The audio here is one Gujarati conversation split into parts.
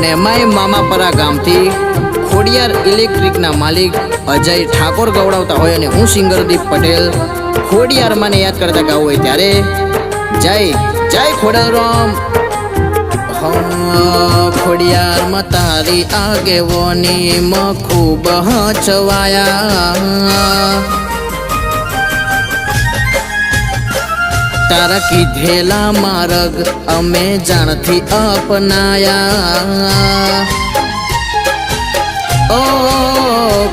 અને એમાંય મામાપરા ગામથી ખોડિયાર ઇલેક્ટ્રિકના માલિક અજય ઠાકોર ગવડાવતા હોય અને હું સિંગરદીપ પટેલ ખોડિયાર માને યાદ કરતા ગાવું હોય ત્યારે જય જય ખોડલરામ। ખોડિયાર માં તારી આગેવાની માં ખૂબ હચવાયા, તારા કીધેલા માર્ગ અમે જાણથી અપનાયા। ઓ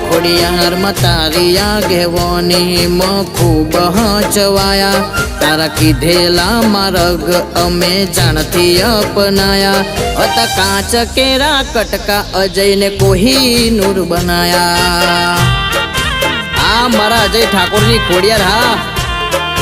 ખોડિયાર માં તારી આગેવાની માં ખૂબ હચવાયા, તારા કીધેલા માર્ગ અમે જાણથી અપનાયા। હતા કાચ કેરા કટકા અજયને કોહિનૂર બનાયા। આ મારા અજય ઠાકોરની ખોડિયાર। હા,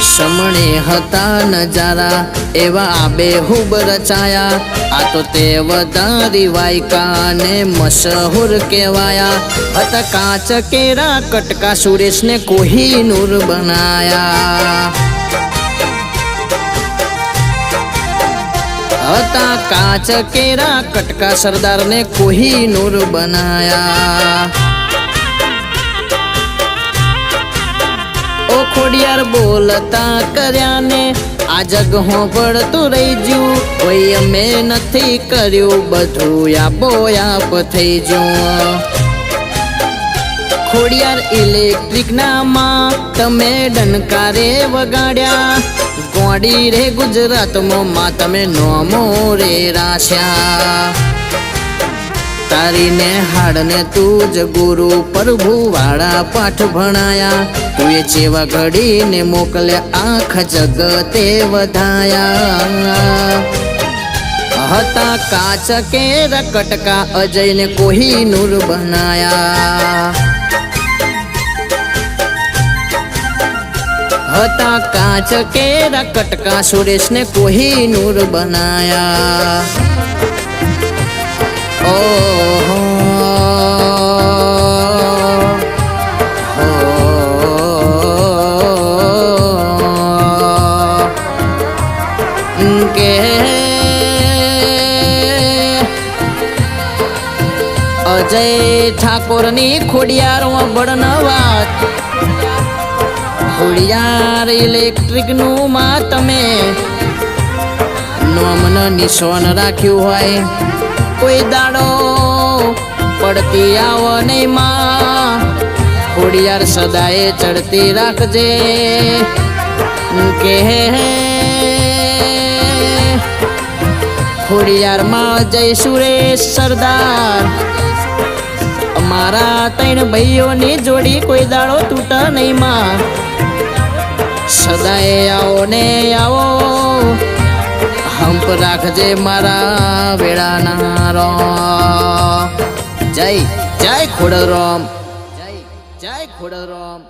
સમણે હતા નજારા એવા આબેહૂબ રચાયા, આ તો તે વધારી વાયકાને મશહૂર કહેવાયા। હતા કાચ કેરા કટકા સુરેશને કોહિનૂર બનાયા। હતા કાચ કેરા કટકા સરદારને કોહિનૂર બનાયા। ઓ ખોડિયાર બોલતા કર્યાને આ જગ હોંભળતું રહી જ્યું, કોઈ અમે નથી કર્યું બધું આપોઆપ થઈ જ્યું। ખોડિયાર ઇલેક્ટ્રિકના માં તમે ડનકારે વગાડ્યા, ગોડી રે ગુજરાતમાં માં તમે નોમો રે રાશ્યા। તારીને હાડને તું જ ગુરુ પ્રભુ વાળા પાઠ ભણાયા, તું એ ચેવા ઘડીને મોકલ્યા આખ જગતે વધાયા। હતા કાચ કેરા કટકા અજયને કોહિનૂર બનાયા। હતા કાચ કેરા કટકા સુરેશને કોહિનૂર બનાયા। ઓહો કે અજય ઠાકોરની ખોડિયાર વબડન વાત, ખોડિયાર ઇલેક્ટ્રિકનું માં તમે નોમન નિશાન રાખ્યું હોય, કોઈ દાડો પડતી આવો નહીં માં, ખોડિયાર સદાએ ચડતી રાખજે કે ખોડિયાર માં જય સુરેશ સરદાર, અમારા ત્રણ ભાઈઓની જોડી કોઈ દાડો તૂટ નહીં માં, સદાએ આવો ને આવો હંપ રાખજે મારા વેળાના રો। જય જય ખોડલરામ, જય જય ખોડલરામ।